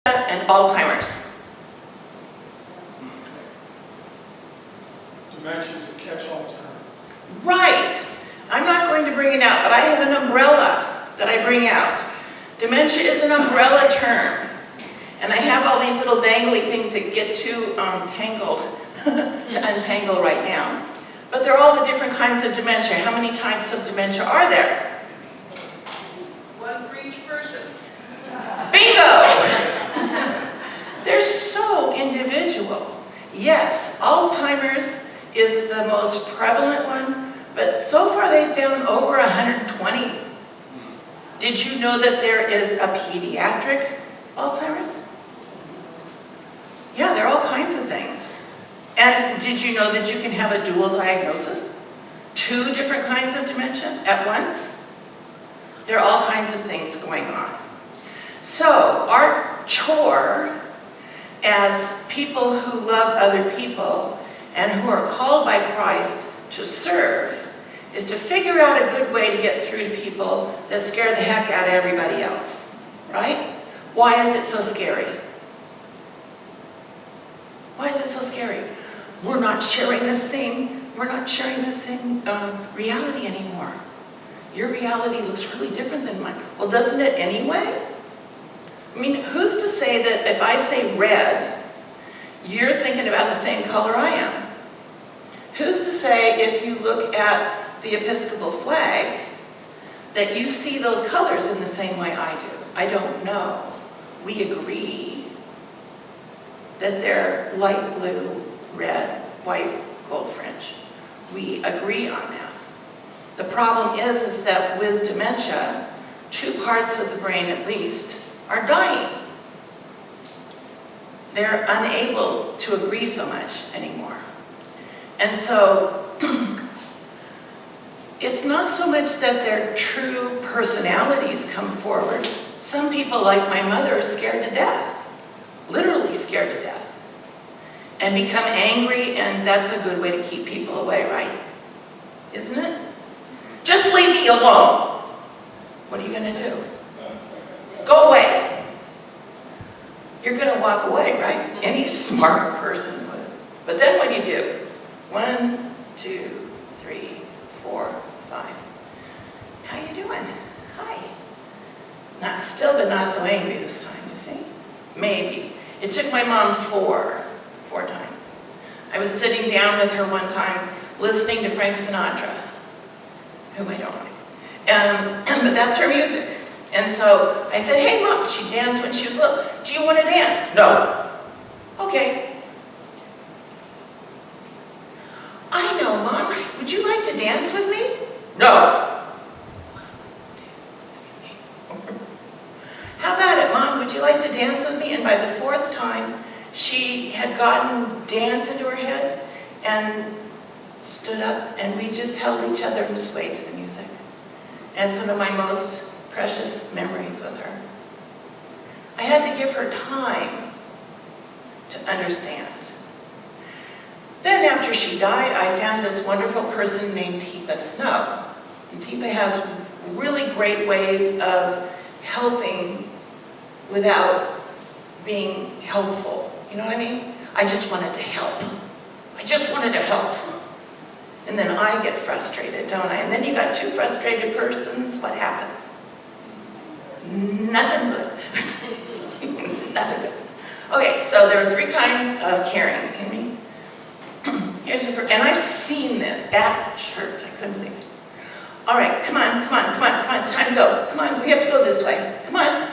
and Alzheimer's. Dementia is a catch-all term. Right. I'm not going to bring it out, but I have an umbrella that I bring out. Dementia is an umbrella term. And I have all these little dangly things that get too tangled to untangle right now. But they're all the different kinds of dementia. How many types of dementia are there? One for each person. Bingo! They're so individual. Yes, Alzheimer's is the most prevalent one, but so far they've found over 120. Did you know that there is a pediatric Alzheimer's? Yeah, there are all kinds of things. And did you know that you can have a dual diagnosis? 2 different kinds of dementia at once? There are all kinds of things going on. So, our chore as people who love other people and who are called by Christ to serve is to figure out a good way to get through to people that scare the heck out of everybody else, right? Why is it so scary? Why is it so scary? We're not sharing the same reality anymore. Your reality looks really different than mine. Well, doesn't it anyway? I mean, who's to say that if I say red, you're thinking about the same color I am? Who's to say if you look at the Episcopal flag that you see those colors in the same way I do? I don't know. We agree that they're light blue, red, white, gold fringe. We agree on that. The problem is that with dementia, 2 parts of the brain at least are dying. They're unable to agree so much anymore. And so, it's not so much that their true personalities come forward. Some people, like my mother, are scared to death. Literally scared to death. And become angry, and that's a good way to keep people away, right? Isn't it? Just leave me alone. What are you going to do? Go away. You're going to walk away, right? Any smart person would. But then what do you do? 1, 2, 3, 4, 5. How you doing? Hi. Not still, but not so angry this time, you see? Maybe. It took my mom 4 times. I was sitting down with her one time, listening to Frank Sinatra, whom I don't like. But that's her music. And so I said, hey, Mom, she danced when she was little. Do you want to dance? No. Okay. I know, Mom. Would you like to dance with me? No. How about it, Mom? Would you like to dance with me? And by the 4th time, she had gotten dance into her head and stood up, and we just held each other and swayed to the music. And it's one of my most precious memories with her. I had to give her time to understand. Then after she died, I found this wonderful person named Teepa Snow. And Teepa has really great ways of helping without being helpful. You know what I mean? I just wanted to help. I just wanted to help. And then I get frustrated, don't I? And then you got 2 frustrated persons, what happens? Nothing good. Nothing good. Okay, so there are 3 kinds of caring. I mean, here's the first, and I've seen this at church. I couldn't believe it. All right, come on, come on, come on, come on. It's time to go. Come on, we have to go this way. Come on.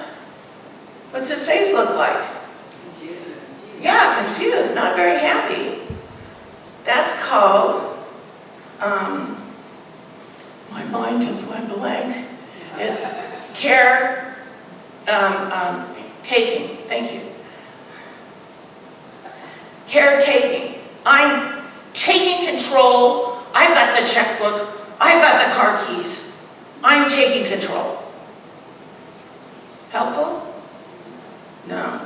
What's his face look like? Confused. Yeah, confused, not very happy. That's called, my mind just went blank. Taking, thank you. Caretaking. I'm taking control. I've got the checkbook. I've got the car keys. I'm taking control. Helpful? No,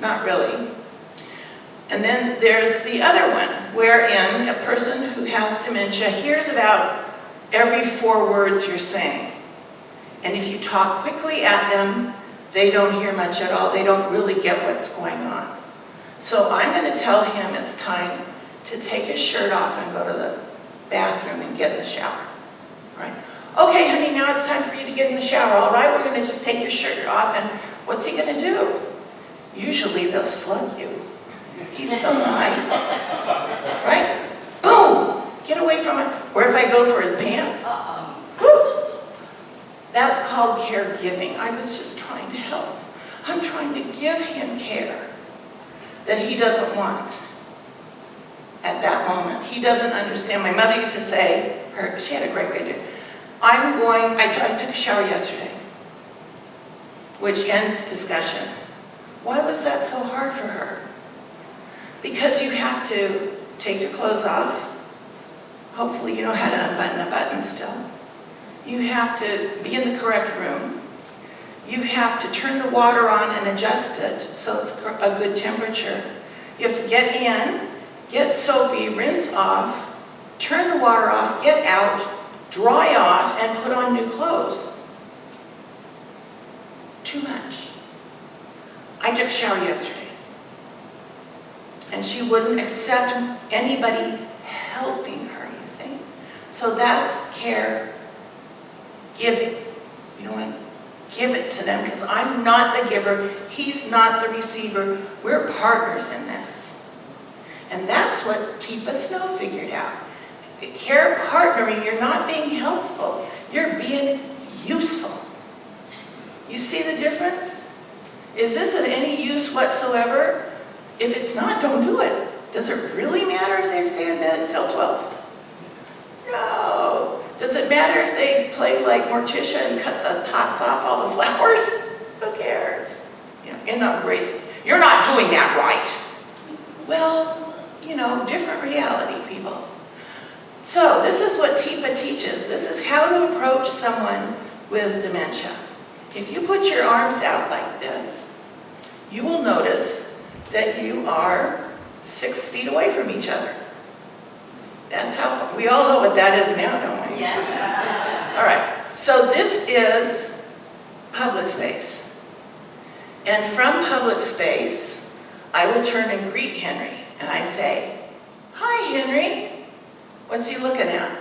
not really. And then there's the other one, wherein a person who has dementia hears about every 4 words you're saying. And if you talk quickly at them, they don't hear much at all. They don't really get what's going on. So I'm going to tell him it's time to take his shirt off and go to the bathroom and get in the shower. Right? Okay, honey, now it's time for you to get in the shower. All right, we're going to just take your shirt off, and what's he going to do? Usually they'll slug you. He's so nice. Right? Boom! Get away from it. Or if I go for his pants. Woo! That's called caregiving. I was just trying to help. I'm trying to give him care that he doesn't want at that moment. He doesn't understand. My mother used to say, she had a great way to do it. I took a shower yesterday, which ends discussion. Why was that so hard for her? Because you have to take your clothes off. Hopefully you know how to unbutton a button still. You have to be in the correct room. You have to turn the water on and adjust it so it's a good temperature. You have to get in, get soapy, rinse off, turn the water off, get out, dry off, and put on new clothes. Too much. I took a shower yesterday, and she wouldn't accept anybody helping her, you see? So that's care giving. You know what? Give it to them, because I'm not the giver, he's not the receiver. We're partners in this. And that's what Teepa Snow figured out. Care partnering, you're not being helpful, you're being useful. You see the difference? Is this of any use whatsoever? If it's not, don't do it. Does it really matter if they stay in bed until 12? No. Does it matter if they play like Morticia and cut the tops off all the flowers? Who cares? You know, in a grace, you're not doing that right. Well, you know, different reality, people. So this is what Teepa teaches. This is how to approach someone with dementia. If you put your arms out like this, you will notice that you are 6 feet away from each other. That's how far, we all know what that is now, don't we? Yes. All right, so this is public space. And from public space, I will turn and greet Henry. And I say, hi, Henry. What's he looking at?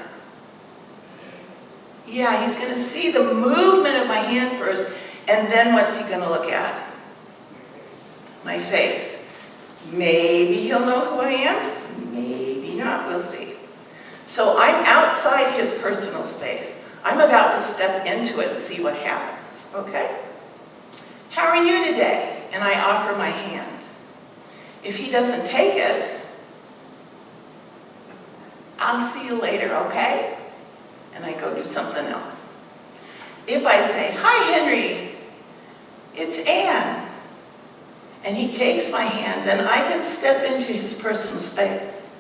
Yeah, he's going to see the movement of my hand first, and then what's he going to look at? My face. Maybe he'll know who I am, maybe not, we'll see. So I'm outside his personal space. I'm about to step into it and see what happens, okay? How are you today? And I offer my hand. If he doesn't take it, I'll see you later, okay? And I go do something else. If I say, hi, Henry, it's Anne, and he takes my hand, then I can step into his personal space.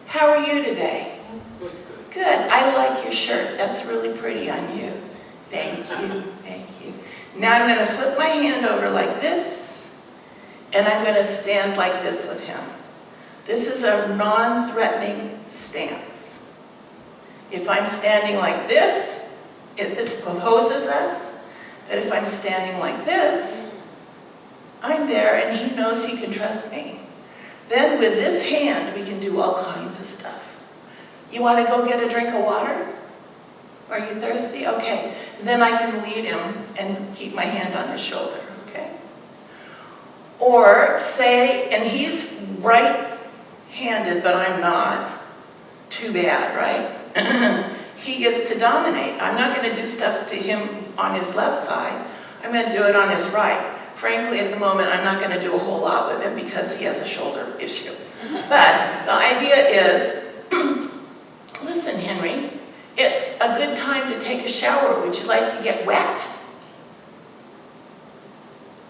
How are you today? Good. Good. I like your shirt. That's really pretty on you. Thank you. Thank you. Now I'm going to flip my hand over like this, and I'm going to stand like this with him. This is a non-threatening stance. If I'm standing like this opposes us. But if I'm standing like this, I'm there and he knows he can trust me. Then with this hand, we can do all kinds of stuff. You want to go get a drink of water? Are you thirsty? Okay. Then I can lead him and keep my hand on his shoulder, okay? Or say, and he's right-handed, but I'm not. Too bad, right? He gets to dominate. I'm not going to do stuff to him on his left side. I'm going to do it on his right. Frankly, at the moment, I'm not going to do a whole lot with him because he has a shoulder issue. But the idea is, listen, Henry, it's a good time to take a shower. Would you like to get wet?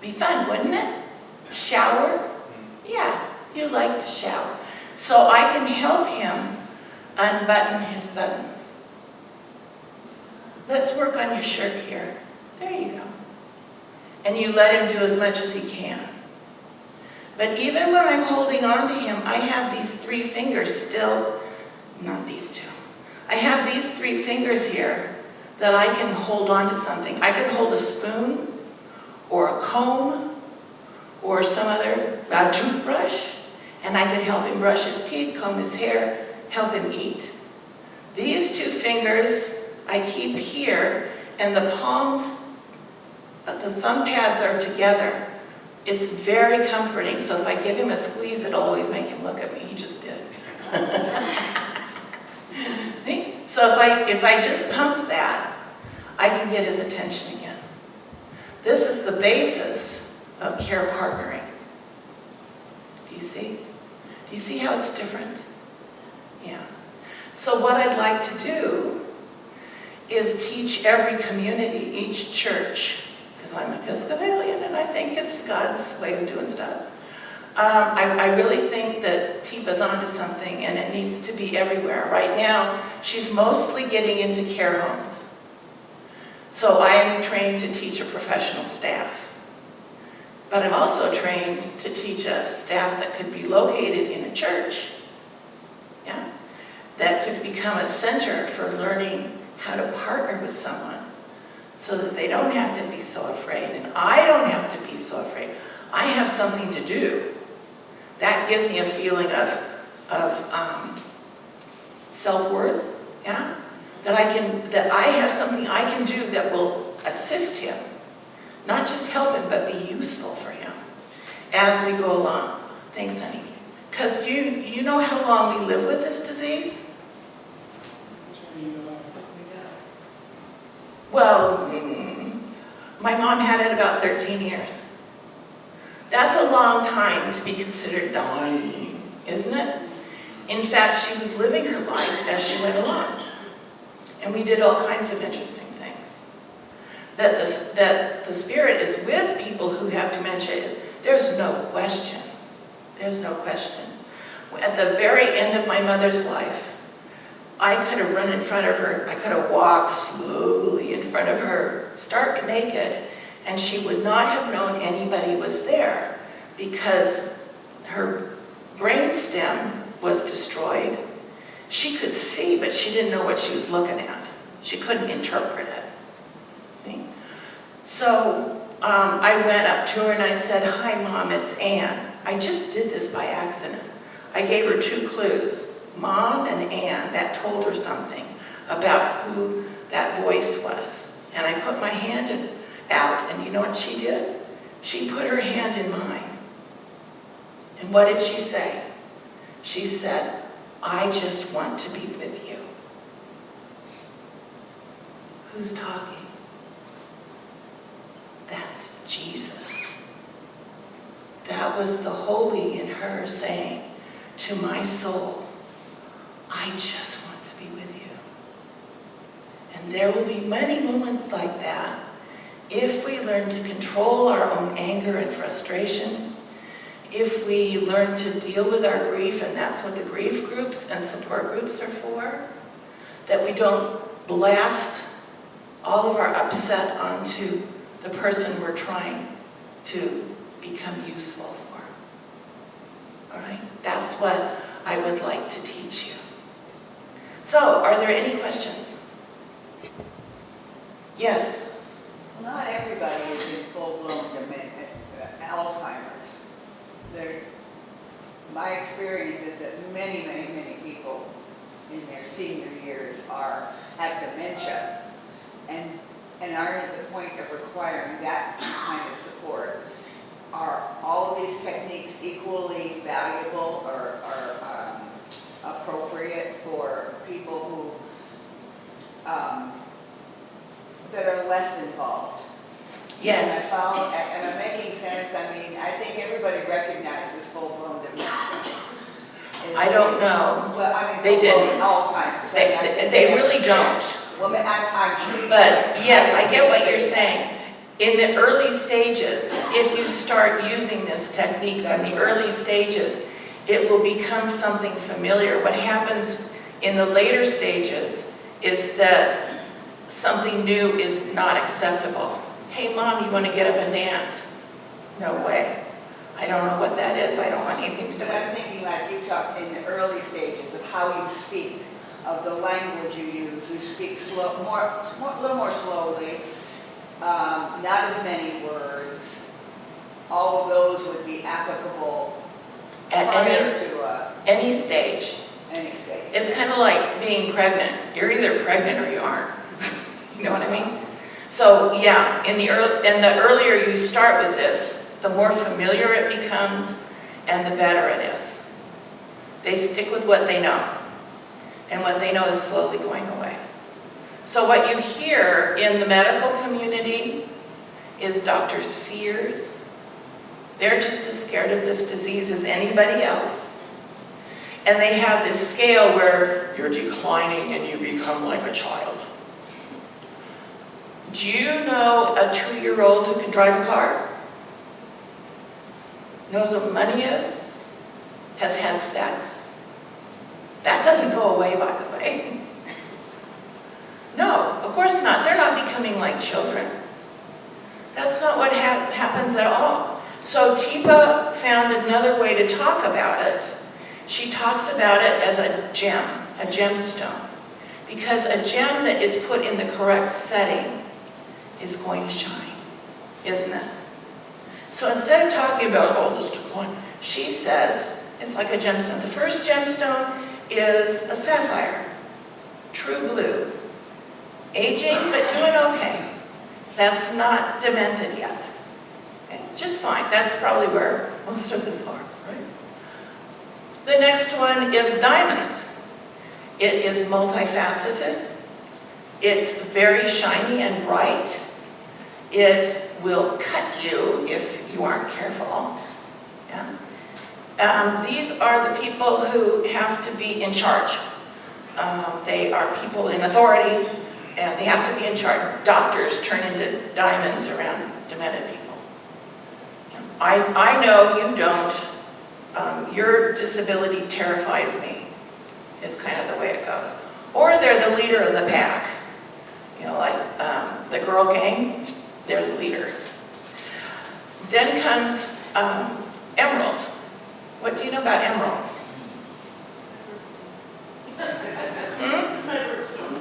Be fun, wouldn't it? Shower? Yeah, you like to shower. So I can help him unbutton his buttons. Let's work on your shirt here. There you go. And you let him do as much as he can. But even when I'm holding on to him, I have these 3 fingers still, not these 2. I have these 3 fingers here that I can hold on to something. I can hold a spoon, or a comb or some other toothbrush, and I could help him brush his teeth, comb his hair, help him eat. These two fingers I keep here, and the palms, the thumb pads are together. It's very comforting, so if I give him a squeeze, it'll always make him look at me. He just did. See? So if I just pump that, I can get his attention again. This is the basis of care partnering. Do you see? Do you see how it's different? Yeah. So what I'd like to do is teach every community, each church, because I'm Episcopalian and I think it's God's way of doing stuff. I really think that Teepa's onto something and it needs to be everywhere. Right now, she's mostly getting into care homes. So I am trained to teach a professional staff. But I'm also trained to teach a staff that could be located in a church. Yeah? That could become a center for learning how to partner with someone so that they don't have to be so afraid. And I don't have to be so afraid. I have something to do. That gives me a feeling of self-worth, yeah? That I have something I can do that will assist him. Not just help him, but be useful for him as we go along. Thanks, honey. Because you know how long we live with this disease? Well, my mom had it about 13 years. That's a long time to be considered dying, isn't it? In fact, she was living her life as she went along. And we did all kinds of interesting things. That the Spirit is with people who have dementia, there's no question. There's no question. At the very end of my mother's life, I could have run in front of her, I could have walked slowly in front of her, stark naked, and she would not have known anybody was there because her brain stem was destroyed. She could see, but she didn't know what she was looking at. She couldn't interpret it. See? So I went up to her and I said, "Hi, Mom, it's Ann. I just did this by accident." I gave her 2 clues, Mom and Ann, that told her something about who that voice was. And I put my hand out, and you know what she did? She put her hand in mine. And what did she say? She said, "I just want to be with you." Who's talking? That's Jesus. That was the holy in her saying to my soul, "I just want to be with you." And there will be many moments like that if we learn to control our own anger and frustration, if we learn to deal with our grief, and that's what the grief groups and support groups are for, that we don't blast all of our upset onto the person we're trying to become useful for. All right? That's what I would like to teach you. So, are there any questions? Yes? Well, not everybody is in full-blown Alzheimer's. My experience is that many, many, many people in their senior years have dementia and are at the point of requiring that kind of support. Are all of these techniques equally valuable or appropriate for people who that are less involved? Yes. And I'm making sense. I mean, I think everybody recognizes full-blown dementia. I don't know. Well, I mean, They full-blown didn't. Alzheimer's. They really don't. Well, I'm sure. But yes, I get what you're saying. In the early stages, if you start using this technique from the early stages, it will become something familiar. What happens in the later stages is that something new is not acceptable. "Hey, Mom, you want to get up and dance?" No way. I don't know what that is. I don't want anything to do But with I'm it. thinking like you talk in the early stages of how you speak, of the language you use. You speak slow, a little more slowly, not as many words. All of those would be applicable At prior to any stage. any stage. It's kind of like being pregnant. You're either pregnant or you aren't. You know what I mean? So yeah, and the earlier you start with this, the more familiar it becomes and the better it is. They stick with what they know. And what they know is slowly going away. So what you hear in the medical community is doctors' fears. They're just as scared of this disease as anybody else. And they have this scale where you're declining and you become like a child. Do you know a 2-year-old who can drive a car? Knows what money is? Has had sex? That doesn't go away, by the way. No, of course not. They're not becoming like children. That's not what happens at all. So Teepa found another way to talk about it. She talks about it as a gem, a gemstone. Because a gem that is put in the correct setting is going to shine, isn't it? So instead of talking about, oh, this decline, she says it's like a gemstone. The first gemstone is a sapphire, true blue. Aging, but doing okay. That's not demented yet. Okay, just fine. That's probably where most of us are, right? The next one is diamond. It is multifaceted. It's very shiny and bright. It will cut you if you aren't careful. Yeah? These are the people who have to be in charge. They are people in authority, and they have to be in charge. Doctors turn into diamonds around demented people. I know you don't. Your disability terrifies me, is kind of the way it goes. Or they're the leader of the pack. You know, like the girl gang, they're the leader. Then comes emerald. What do you know about emeralds?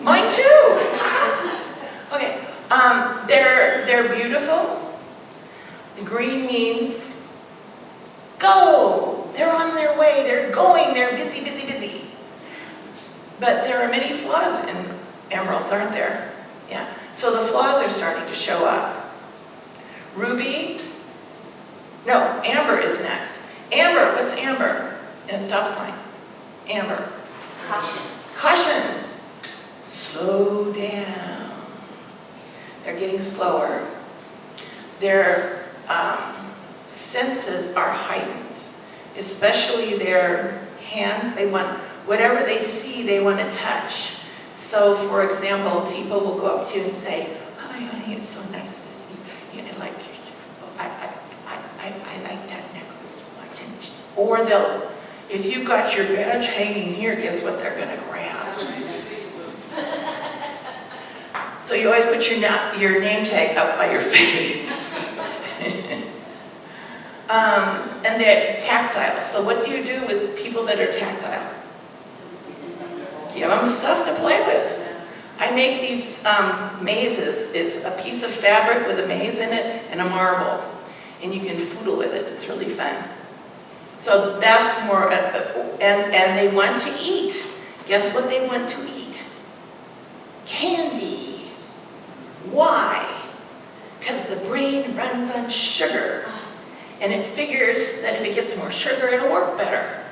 Mine too. Okay, they're beautiful. The green means go. They're on their way. They're going. They're busy, busy, busy. But there are many flaws in emeralds, aren't there? Yeah. So the flaws are starting to show up. Ruby. No, amber is next. Amber. What's amber? In a stop sign. Amber. Caution. Caution. Slow down. They're getting slower. Their senses are heightened, especially their hands. They want, whatever they see, they want to touch. So, for example, Teepa will go up to you and say, "Hi, honey, it's so nice to see you. I like I like that necklace so much." Or they'll, if you've got your badge hanging here, guess what they're going to grab? So you always put your name tag up by your face. And they're tactile. So what do you do with people that are tactile? Give them stuff to play with. I make these mazes. It's a piece of fabric with a maze in it and a marble. And you can foodle with it. It's really fun. So that's more, and they want to eat. Guess what they want to eat? Candy. Why? Because the brain runs on sugar. And it figures that if it gets more sugar, it'll work better.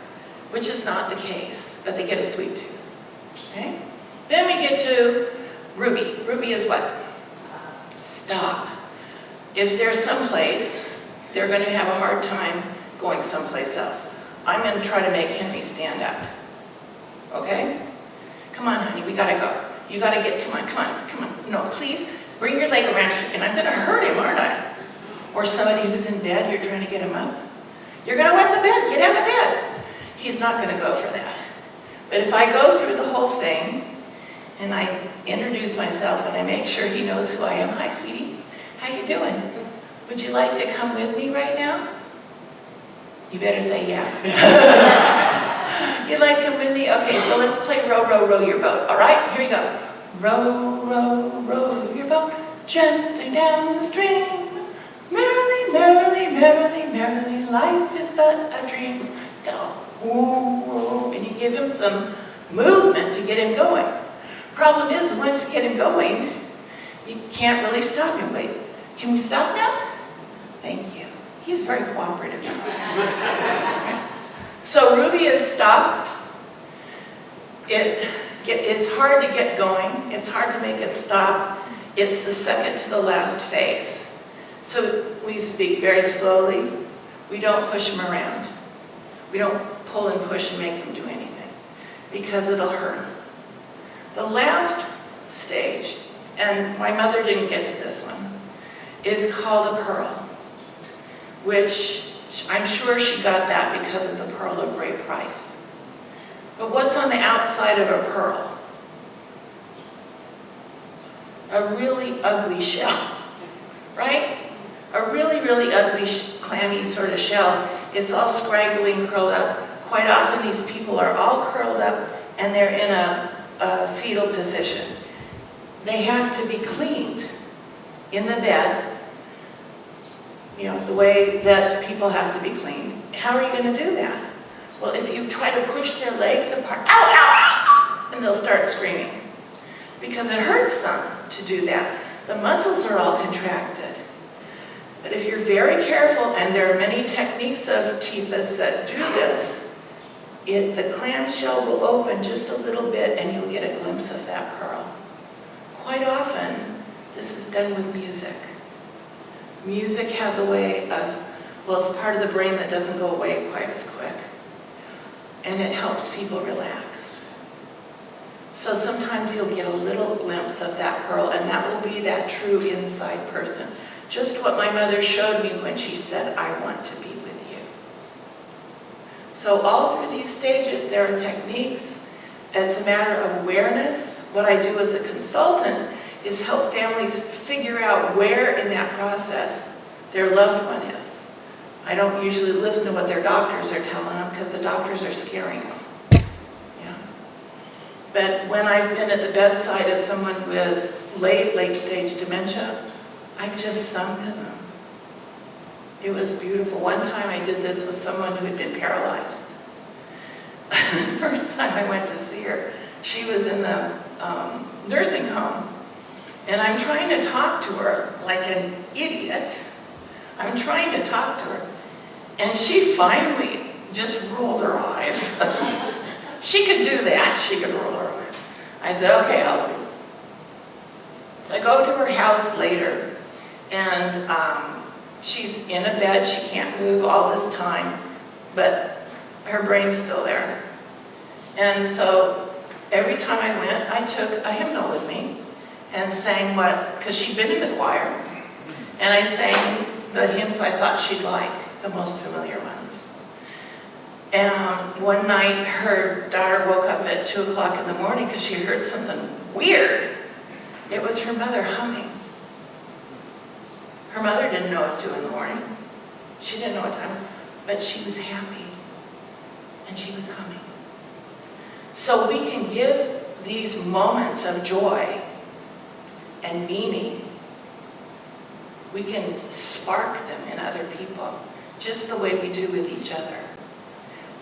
Which is not the case, but they get a sweet tooth. Okay? Then we get to Ruby. Ruby is what? Stop. If there's someplace, they're going to have a hard time going someplace else. I'm going to try to make Henry stand up. Okay? Come on, honey, we gotta go. You gotta get, come on. No, please, bring your leg around here, and I'm gonna hurt him, aren't I? Or somebody who's in bed, you're trying to get him up. You're gonna wet the bed, get out of bed. He's not gonna go for that. But if I go through the whole thing, and I introduce myself, and I make sure he knows who I am. Hi, sweetie, how you doing? Would you like to come with me right now? You better say yeah. You'd like to come with me? Okay, so let's play row, row, row your boat. All right, here you go. Row, row, row your boat. gently down the stream. Merrily, merrily, merrily, merrily, life is but a dream. Go, woo, woo, and you give him some movement to get him going. Problem is, once you get him going, you can't really stop him. Wait, can we stop now? Thank you. He's very cooperative now. So Ruby is stopped. It's hard to get going. It's hard to make it stop. It's the second to the last phase. So we speak very slowly. We don't push them around. We don't pull and push and make them do anything because it'll hurt them. The last stage, and my mother didn't get to this one, is called a pearl, which I'm sure she got that because of the pearl of great price. But what's on the outside of a pearl? A really ugly shell, right? A really, really ugly, clammy sort of shell. It's all scraggly and curled up. Quite often these people are all curled up and they're in a fetal position. They have to be cleaned in the bed, you know, the way that people have to be cleaned. How are you going to do that? Well, if you try to push their legs apart, ow, ow, ow, and they'll start screaming because it hurts them to do that. The muscles are all contracted. But if you're very careful, and there are many techniques of TIPAs that do this, the clamshell will open just a little bit and you'll get a glimpse of that pearl. Quite often, this is done with music. Music has a way of, well, it's part of the brain that doesn't go away quite as quick. And it helps people relax. So sometimes you'll get a little glimpse of that pearl, and that will be that true inside person. Just what my mother showed me when she said, I want to be with you. So all through these stages, there are techniques. It's a matter of awareness. What I do as a consultant is help families figure out where in that process their loved one is. I don't usually listen to what their doctors are telling them because the doctors are scaring them. Yeah. But when I've been at the bedside of someone with late stage dementia, I've just sung to them. It was beautiful. One time I did this with someone who had been paralyzed. The first time I went to see her, she was in the nursing home, and I'm trying to talk to her like an idiot. I'm trying to talk to her, and she finally just rolled her eyes. She could do that. She could roll her eyes. I said, okay, I'll do it. So I go to her house later, and she's in a bed. She can't move all this time, but her brain's still there. And so every time I went, I took a hymnal with me and sang because she'd been in the choir, and I sang the hymns I thought she'd like, the most familiar ones. And one night, her daughter woke up at 2 o'clock in the morning because she heard something weird. It was her mother humming. Her mother didn't know it was 2 in the morning. She didn't know what time, but she was happy, and she was humming. So we can give these moments of joy and meaning. We can spark them in other people, just the way we do with each other.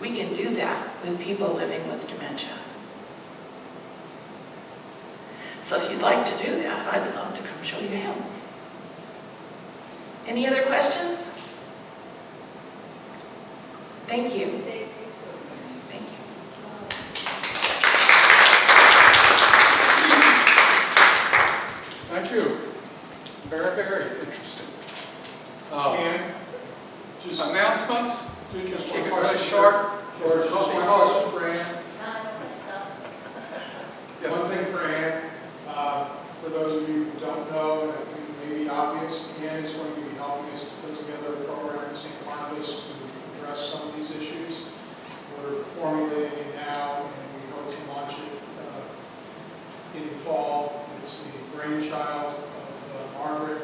We can do that with people living with dementia. So if you'd like to do that, I'd love to come show you how. Any other questions? Thank you. Thank you. Thank you. Very, very interesting. And just Announcements? just Keep one it question really short. George, just one question for Ann. Yes. One thing for Ann. For those of you who don't know, and I think it may be obvious, Ann is going to be helping us to put together a program at St. Barnabas to address some of these issues. We're formulating it now, and we hope to launch it in the fall. It's the brainchild of Margaret